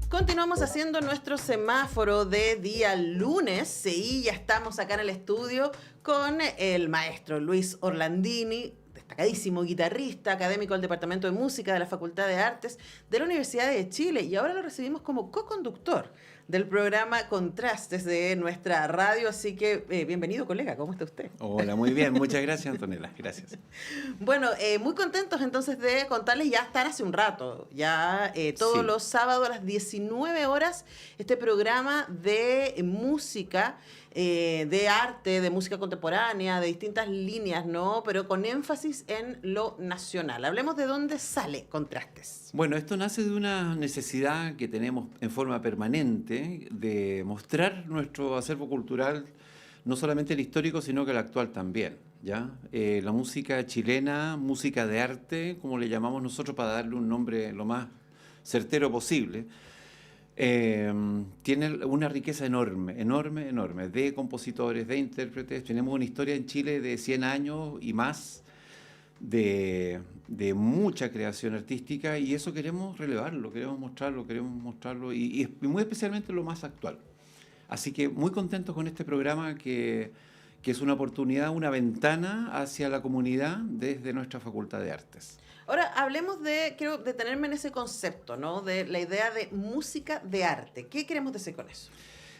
Continuamos haciendo nuestro semáforo de día lunes y ya estamos acá en el estudio con el maestro Luis Orlandini, destacadísimo guitarrista, académico del Departamento de Música de la Facultad de Artes de la Universidad de Chile, y ahora lo recibimos como co-conductor del programa Contrastes de nuestra radio, así que bienvenido, colega, ¿cómo está usted? Hola, muy bien, muchas gracias, Antonella, gracias. Bueno, muy contentos entonces de contarles, ya están hace un rato, ya todos Sí. los sábados a las 19 horas, este programa de música, de arte, de música contemporánea, de distintas líneas, ¿no? Pero con énfasis en lo nacional. Hablemos de dónde sale Contrastes. Bueno, esto nace de una necesidad que tenemos en forma permanente de mostrar nuestro acervo cultural, no solamente el histórico, sino que el actual también, ¿ya? La música chilena, música de arte, como le llamamos nosotros para darle un nombre lo más certero posible, tiene una riqueza enorme, enorme, enorme, de compositores, de intérpretes. Tenemos una historia en Chile de 100 años y más de mucha creación artística, y eso queremos relevarlo, queremos mostrarlo y muy especialmente lo más actual. Así que muy contentos con este programa que es una oportunidad, una ventana hacia la comunidad desde nuestra Facultad de Artes. Ahora, hablemos quiero detenerme en ese concepto, ¿no? De la idea de música de arte. ¿Qué queremos decir con eso?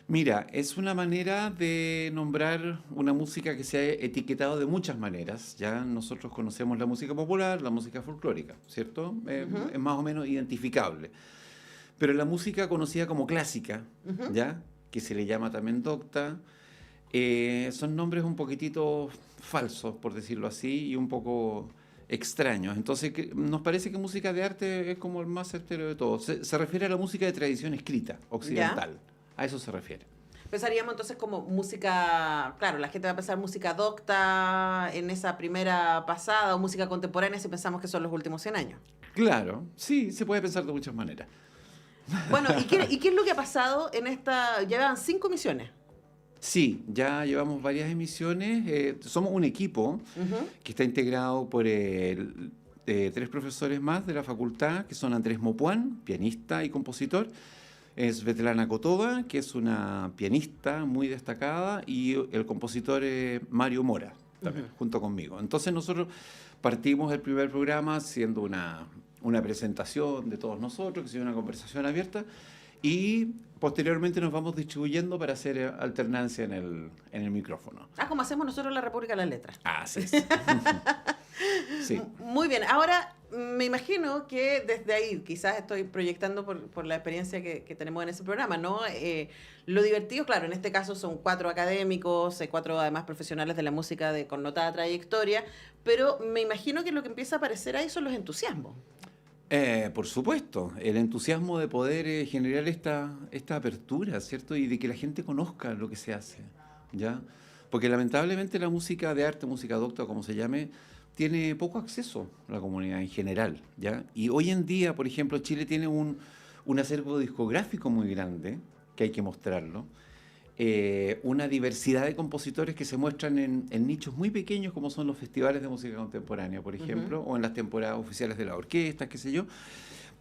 Mira, es una manera de nombrar una música que se ha etiquetado de muchas maneras. Ya nosotros conocemos la música popular, la música folclórica, ¿cierto? Es más o menos identificable. Pero la música conocida como clásica, ¿ya? Que se le llama también docta, son nombres un poquitito falsos, por decirlo así, y un poco extraños. Entonces, nos parece que música de arte es como el más certero de todos. Se refiere a la música de tradición escrita, occidental. ¿Ya? A eso se refiere. Pensaríamos entonces como música, claro, la gente va a pensar música docta en esa primera pasada, o música contemporánea si pensamos que son los últimos 100 años. Claro, sí, se puede pensar de muchas maneras. Bueno, ¿y qué es lo que ha pasado en esta? Llevan 5 emisiones. Sí, ya llevamos varias emisiones. Somos un equipo que está integrado por 3 profesores más de la facultad, que son Andrés Mopuán, pianista y compositor, es Svetlana Kotova, que es una pianista muy destacada, y el compositor Mario Mora, también, junto conmigo. Entonces nosotros partimos el primer programa haciendo una presentación de todos nosotros, que sea una conversación abierta, y posteriormente nos vamos distribuyendo para hacer alternancia en el micrófono. Ah, como hacemos nosotros en la República de las Letras. Ah, sí. Sí. Muy bien. Ahora, me imagino que desde ahí, quizás estoy proyectando por la experiencia que tenemos en ese programa, ¿no? Lo divertido, claro, en este caso son 4 académicos, 4 además profesionales de la música de connotada trayectoria, pero me imagino que lo que empieza a aparecer ahí son los entusiasmos. Por supuesto, el entusiasmo de poder generar esta apertura, ¿cierto? Y de que la gente conozca lo que se hace, ¿ya? Porque lamentablemente la música de arte, música docta, como se llame, tiene poco acceso a la comunidad en general, ¿ya? Y hoy en día, por ejemplo, Chile tiene un acervo discográfico muy grande, que hay que mostrarlo, una diversidad de compositores que se muestran en nichos muy pequeños, como son los festivales de música contemporánea, por ejemplo, o en las temporadas oficiales de la orquesta, qué sé yo,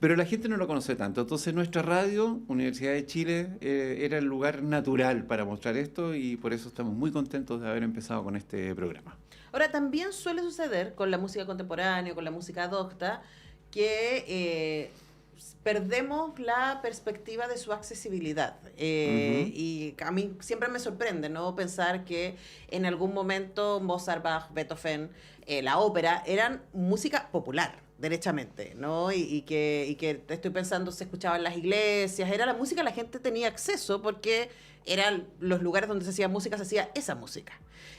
pero la gente no lo conoce tanto. Entonces nuestra radio, Universidad de Chile, era el lugar natural para mostrar esto, y por eso estamos muy contentos de haber empezado con este programa. Ahora, también suele suceder con la música contemporánea, con la música docta, que perdemos la perspectiva de su accesibilidad. Y a mí siempre me sorprende, ¿no? Pensar que en algún momento Mozart, Bach, Beethoven, la ópera, eran música popular, derechamente, ¿no? Y que estoy pensando, se escuchaba en las iglesias, era la música, la gente tenía acceso porque eran los lugares donde se hacía música, se hacía esa música.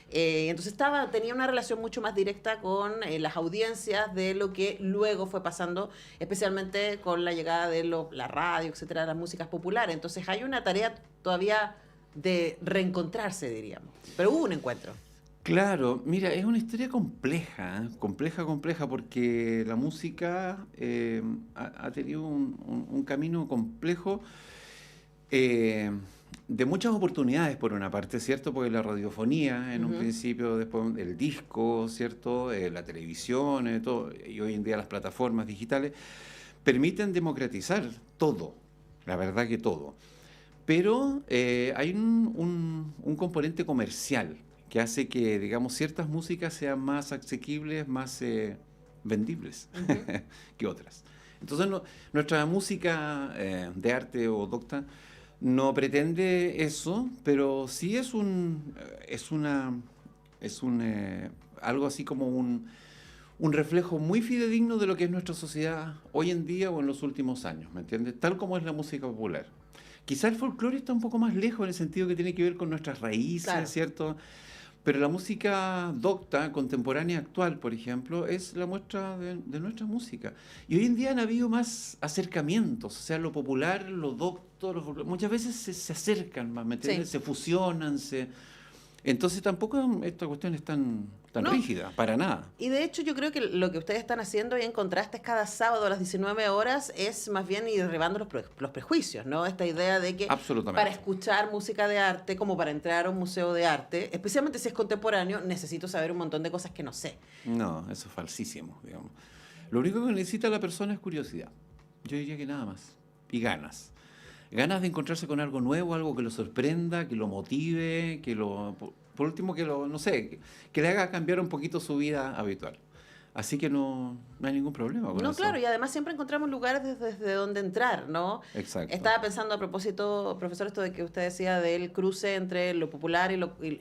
Entonces tenía una relación mucho más directa con las audiencias de lo que luego fue pasando, especialmente con la llegada de la radio, etcétera, de las músicas populares. Entonces hay una tarea todavía de reencontrarse, diríamos. Pero hubo un encuentro. Claro, mira, es una historia compleja, compleja, porque la música ha tenido un camino complejo. de muchas oportunidades por una parte, ¿cierto? Porque la radiofonía en un Ujú. principio, después el disco, ¿cierto? La televisión, todo, y hoy en día las plataformas digitales permiten democratizar todo, la verdad que todo. Pero hay un componente comercial que hace que, digamos, ciertas músicas sean más asequibles, más vendibles Ujú. que otras. Entonces, nuestra música de arte o docta no pretende eso, pero sí es algo así como un reflejo muy fidedigno de lo que es nuestra sociedad hoy en día o en los últimos años, ¿me entiendes? Tal como es la música popular. Quizá el folclore está un poco más lejos en el sentido que tiene que ver con nuestras raíces, Claro. ¿cierto? Pero la música docta, contemporánea, actual, por ejemplo, es la muestra de nuestra música. Y hoy en día han habido más acercamientos, o sea, lo popular, lo docto, muchas veces se acercan más, ¿me entiendes? Sí. Se fusionan, entonces tampoco esta cuestión es tan No, rígida, para nada. y de hecho yo creo que lo que ustedes están haciendo y en contrastes cada sábado a las 19 horas es más bien ir derribando los prejuicios, ¿no? Esta idea de que para Absolutamente. escuchar música de arte, como para entrar a un museo de arte, especialmente si es contemporáneo, necesito saber un montón de cosas que no sé. No, eso es falsísimo, digamos. Lo único que necesita la persona es curiosidad. Yo diría que nada más. Y ganas. Ganas de encontrarse con algo nuevo, algo que lo sorprenda, que lo motive, por último, no sé, que le haga cambiar un poquito su vida habitual. Así que no hay ningún problema con No, claro, eso. y además siempre encontramos lugares desde donde entrar, ¿no? Exacto. Estaba pensando a propósito, profesor, esto de que usted decía del cruce entre lo popular y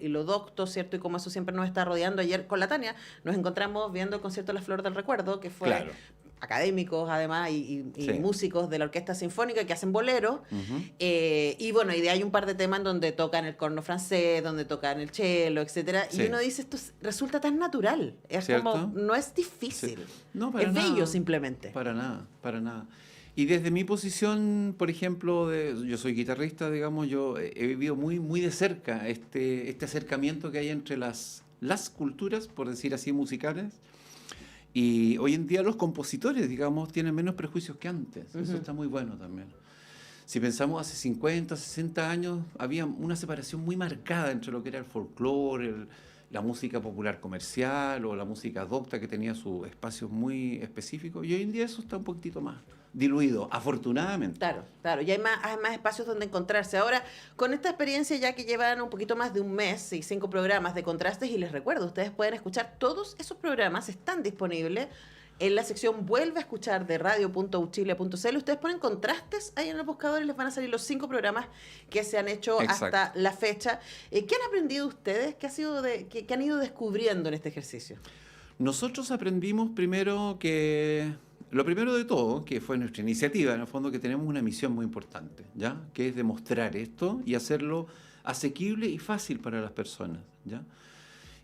lo docto, ¿cierto? Y cómo eso siempre nos está rodeando. Ayer con la Tania nos encontramos viendo el concierto La Flor del Recuerdo, que fue Claro. académicos además y Sí. músicos de la Orquesta Sinfónica que hacen boleros. Ujú. Y bueno, y de hay un par de temas en donde tocan el corno francés, donde tocan el cello, etcétera. Y Sí. uno dice, resulta tan natural. Es como, ¿Cierto? no es Sí. difícil. No, para Es bello nada. simplemente. Para nada, para nada. Y desde mi posición, por ejemplo, yo soy guitarrista, digamos, yo he vivido muy, muy de cerca este acercamiento que hay entre las culturas, por decir así, musicales. Y hoy en día los compositores, digamos, tienen menos prejuicios que antes. Eso Ujú. está muy bueno también. Si pensamos hace 50, 60 años, había una separación muy marcada entre lo que era el folclore, la música popular comercial o la música docta que tenía sus espacios muy específicos. Y hoy en día eso está un poquitito más diluido, afortunadamente. Claro, claro, y hay más espacios donde encontrarse. Ahora, con esta experiencia ya que llevan un poquito más de un mes y 5 programas de contrastes, y les recuerdo, ustedes pueden escuchar todos esos programas, están disponibles en la sección Vuelve a escuchar de radio.uchile.cl. Ustedes ponen contrastes ahí en el buscador y les van a salir los 5 programas que se han hecho Exacto. hasta la fecha. ¿Qué han aprendido ustedes? ¿Qué han ido descubriendo en este ejercicio? Nosotros aprendimos lo primero de todo, que fue nuestra iniciativa, en el fondo que tenemos una misión muy importante, ¿ya? Que es demostrar esto y hacerlo asequible y fácil para las personas, ¿ya?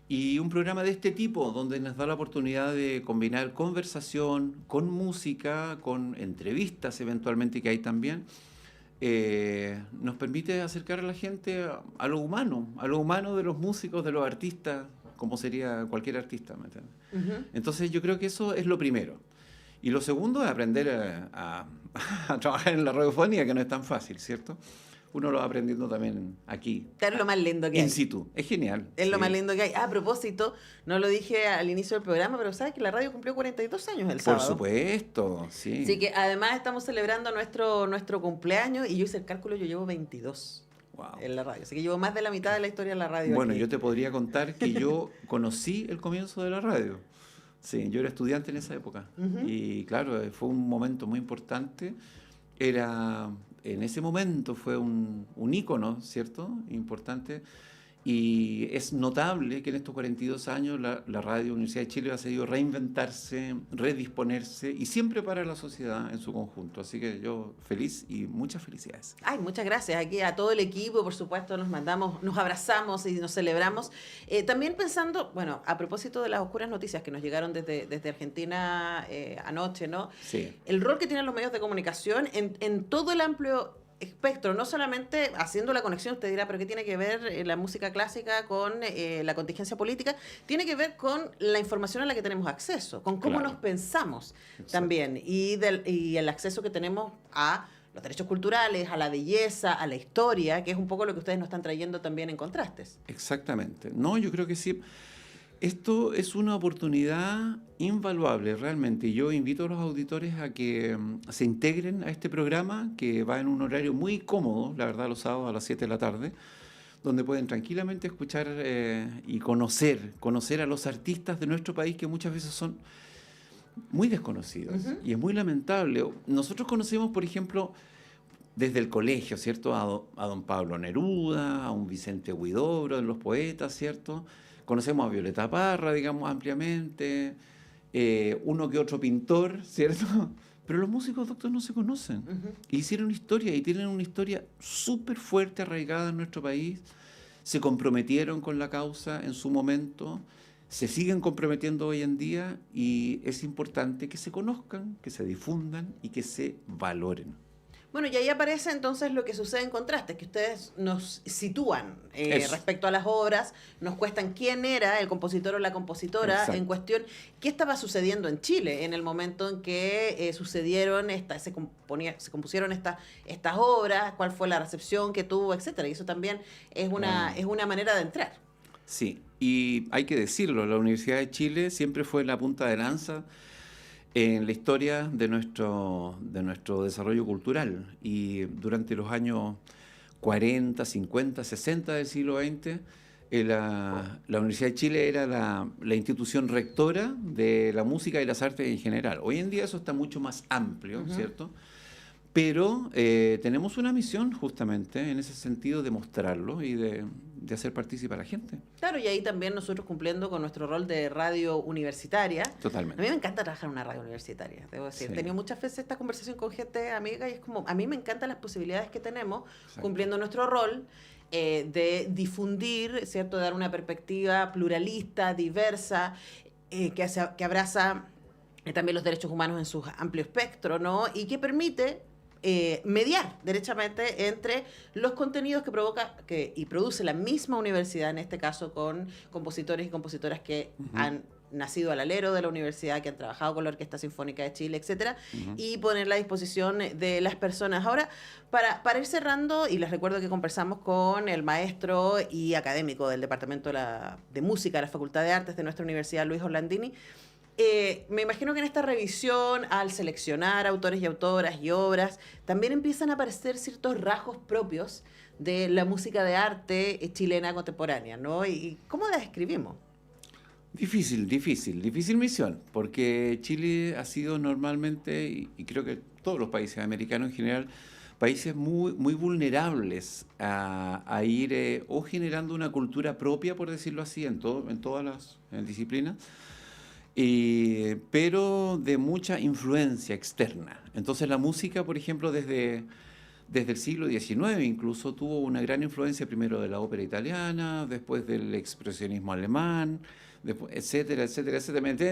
Y un programa de este tipo, donde nos da la oportunidad de combinar conversación con música, con entrevistas eventualmente que hay también, nos permite acercar a la gente a lo humano de los músicos, de los artistas, como sería cualquier artista, ¿me entiendes? Ujú. Entonces yo creo que eso es lo primero. Y lo segundo es aprender a trabajar en la radiofonía, que no es tan fácil, ¿cierto? Uno lo va aprendiendo también aquí, Es lo más lindo que in hay. situ. Es genial. Es lo más Sí. lindo que hay. A propósito, no lo dije al inicio del programa, pero sabes que la radio cumplió 42 años el Por sábado. supuesto, Así sí. que además estamos celebrando nuestro cumpleaños y yo hice el cálculo, yo llevo 22 Wow. en la radio. Así que llevo más de la mitad de la historia de la radio Bueno, aquí. yo te podría contar que yo conocí el comienzo de la radio. Sí, yo era estudiante en esa época. Ujú. Y claro, fue un momento muy importante. En ese momento fue un ícono, ¿cierto? Importante. Y es notable que en estos 42 años la Radio Universidad de Chile ha seguido reinventarse, redisponerse y siempre para la sociedad en su conjunto. Así que yo feliz y muchas felicidades. Ay, muchas gracias. Aquí a todo el equipo, por supuesto, nos abrazamos y nos celebramos. También pensando, bueno, a propósito de las oscuras noticias que nos llegaron desde Argentina anoche, ¿no? Sí, El rol que tienen los medios de comunicación en todo el amplio espectro, no solamente haciendo la conexión, usted dirá, pero ¿qué tiene que ver la música clásica con la contingencia política? Tiene que ver con la información a la que tenemos acceso, con cómo claro. nos pensamos Exacto. también y el acceso que tenemos a los derechos culturales, a la belleza, a la historia, que es un poco lo que ustedes nos están trayendo también en Contrastes. Exactamente. No, yo creo que sí. Esto es una oportunidad invaluable, realmente. Yo invito a los auditores a que se integren a este programa, que va en un horario muy cómodo, la verdad, los sábados a las 7 de la tarde, donde pueden tranquilamente escuchar y conocer a los artistas de nuestro país, que muchas veces son muy desconocidos. Y es muy lamentable. Nosotros conocemos, por ejemplo, desde el colegio, ¿cierto? A don Pablo Neruda, a un Vicente Huidobro, de los poetas, ¿cierto? Conocemos a Violeta Parra, digamos, ampliamente, uno que otro pintor, ¿cierto? Pero los músicos, doctor, no se conocen. Hicieron historia y tienen una historia súper fuerte, arraigada en nuestro país. Se comprometieron con la causa en su momento, se siguen comprometiendo hoy en día y es importante que se conozcan, que se difundan y que se valoren. Bueno, y ahí aparece entonces lo que sucede en Contrastes, que ustedes nos sitúan respecto a las obras, nos cuestan quién era el compositor o la compositora. Exacto. En cuestión, qué estaba sucediendo en Chile en el momento en que sucedieron, se compusieron estas obras, cuál fue la recepción que tuvo, etcétera. Y eso también es una manera de entrar. Sí, y hay que decirlo, la Universidad de Chile siempre fue la punta de lanza en la historia de nuestro desarrollo cultural, y durante los años 40, 50, 60 del siglo XX, la Universidad de Chile era la institución rectora de la música y las artes en general. Hoy en día eso está mucho más amplio, ¿cierto? Pero tenemos una misión justamente en ese sentido de mostrarlo y de hacer partícipe a la gente. Claro, y ahí también nosotros cumpliendo con nuestro rol de radio universitaria. Totalmente. A mí me encanta trabajar en una radio universitaria, debo decir. Sí. He tenido muchas veces esta conversación con gente amiga y es como, a mí me encantan las posibilidades que tenemos. Exacto. Cumpliendo nuestro rol de difundir, ¿cierto? De dar una perspectiva pluralista, diversa, que abraza también los derechos humanos en su amplio espectro, ¿no? Y que permite mediar derechamente entre los contenidos que provoca y produce la misma universidad, en este caso con compositores y compositoras que han nacido al alero de la universidad, que han trabajado con la Orquesta Sinfónica de Chile, etcétera, y ponerla a disposición de las personas. Ahora, para ir cerrando, y les recuerdo que conversamos con el maestro y académico del Departamento de Música de la Facultad de Artes de nuestra universidad, Luis Orlandini. Me imagino que en esta revisión, al seleccionar autores y autoras y obras, también empiezan a aparecer ciertos rasgos propios de la música de arte chilena contemporánea, ¿no? ¿Y cómo la describimos? Difícil misión, porque Chile ha sido normalmente, y creo que todos los países americanos en general, países muy, muy vulnerables a ir o generando una cultura propia, por decirlo así, en todas las disciplinas, pero de mucha influencia externa. Entonces la música, por ejemplo, desde el siglo XIX incluso tuvo una gran influencia, primero de la ópera italiana, después del expresionismo alemán, después, etcétera.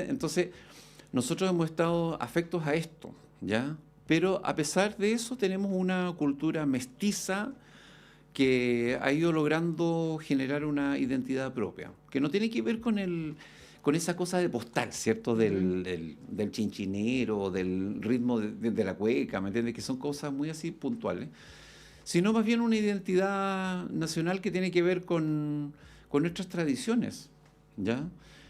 Entonces nosotros hemos estado afectos a esto, ¿ya? Pero a pesar de eso tenemos una cultura mestiza que ha ido logrando generar una identidad propia, que no tiene que ver con esa cosa de postal, ¿cierto? Del chinchinero, del ritmo de la cueca, ¿me entiendes? Que son cosas muy así puntuales, sino más bien una identidad nacional que tiene que ver con nuestras tradiciones, ¿ya?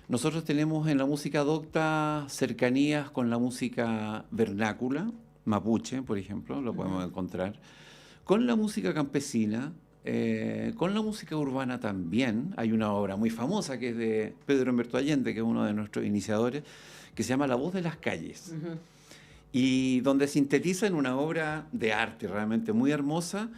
Nosotros tenemos en la música docta cercanías con la música vernácula, mapuche, por ejemplo, lo podemos encontrar, con la música campesina, con la música urbana también. Hay una obra muy famosa que es de Pedro Humberto Allende, que es uno de nuestros iniciadores, que se llama La voz de las calles, y donde sintetiza en una obra de arte realmente muy hermosa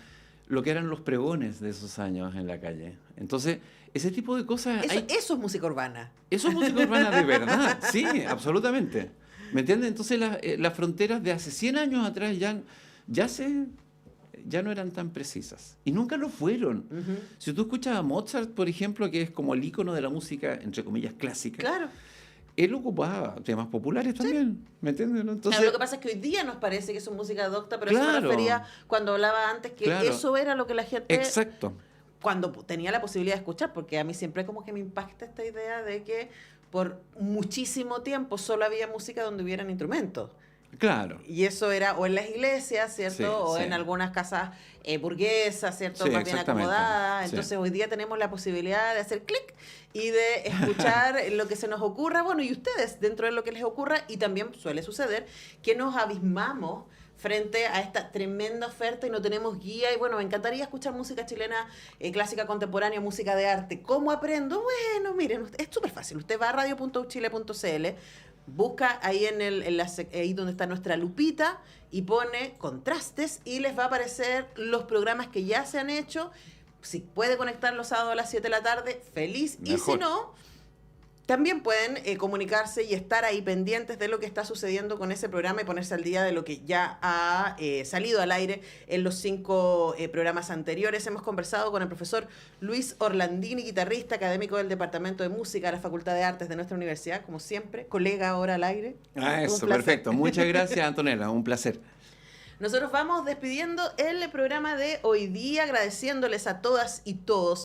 lo que eran los pregones de esos años en la calle. Entonces, ese tipo de cosas... Eso es música urbana. Eso es música urbana de verdad, sí, absolutamente. ¿Me entiendes? Entonces las fronteras de hace 100 años atrás ya no eran tan precisas. Y nunca lo fueron. Si tú escuchas a Mozart, por ejemplo, que es como el ícono de la música, entre comillas, clásica, claro, él ocupaba temas populares también, sí. ¿Me entiendes? Entonces, claro, lo que pasa es que hoy día nos parece que es una docta, pero claro, eso me refería cuando hablaba antes, que claro, eso era lo que la gente... Exacto. Cuando tenía la posibilidad de escuchar, porque a mí siempre como que me impacta esta idea de que por muchísimo tiempo solo había música donde hubieran instrumentos. Claro. Y eso era o en las iglesias, ¿cierto? Sí, O sí. en algunas casas burguesas, ¿cierto? Sí, Más bien exactamente. acomodadas. Sí. Entonces hoy día tenemos la posibilidad de hacer clic y de escuchar lo que se nos ocurra. Bueno, y ustedes dentro de lo que les ocurra. Y también suele suceder que nos abismamos frente a esta tremenda oferta y no tenemos guía. Y bueno, me encantaría escuchar música chilena, clásica contemporánea, música de arte. ¿Cómo aprendo? Bueno, miren, es súper fácil. Usted va a radio.uchile.cl, busca ahí ahí donde está nuestra lupita y pone contrastes y les va a aparecer los programas que ya se han hecho. Si puede conectar los sábados a las 7 de la tarde, feliz. Mejor. Y si no, también pueden comunicarse y estar ahí pendientes de lo que está sucediendo con ese programa y ponerse al día de lo que ya ha salido al aire en los 5 programas anteriores. Hemos conversado con el profesor Luis Orlandini, guitarrista, académico del Departamento de Música de la Facultad de Artes de nuestra universidad, como siempre, colega ahora al aire. Eso, perfecto. Muchas gracias, Antonella, un placer. Nosotros vamos despidiendo el programa de hoy día, agradeciéndoles a todas y todos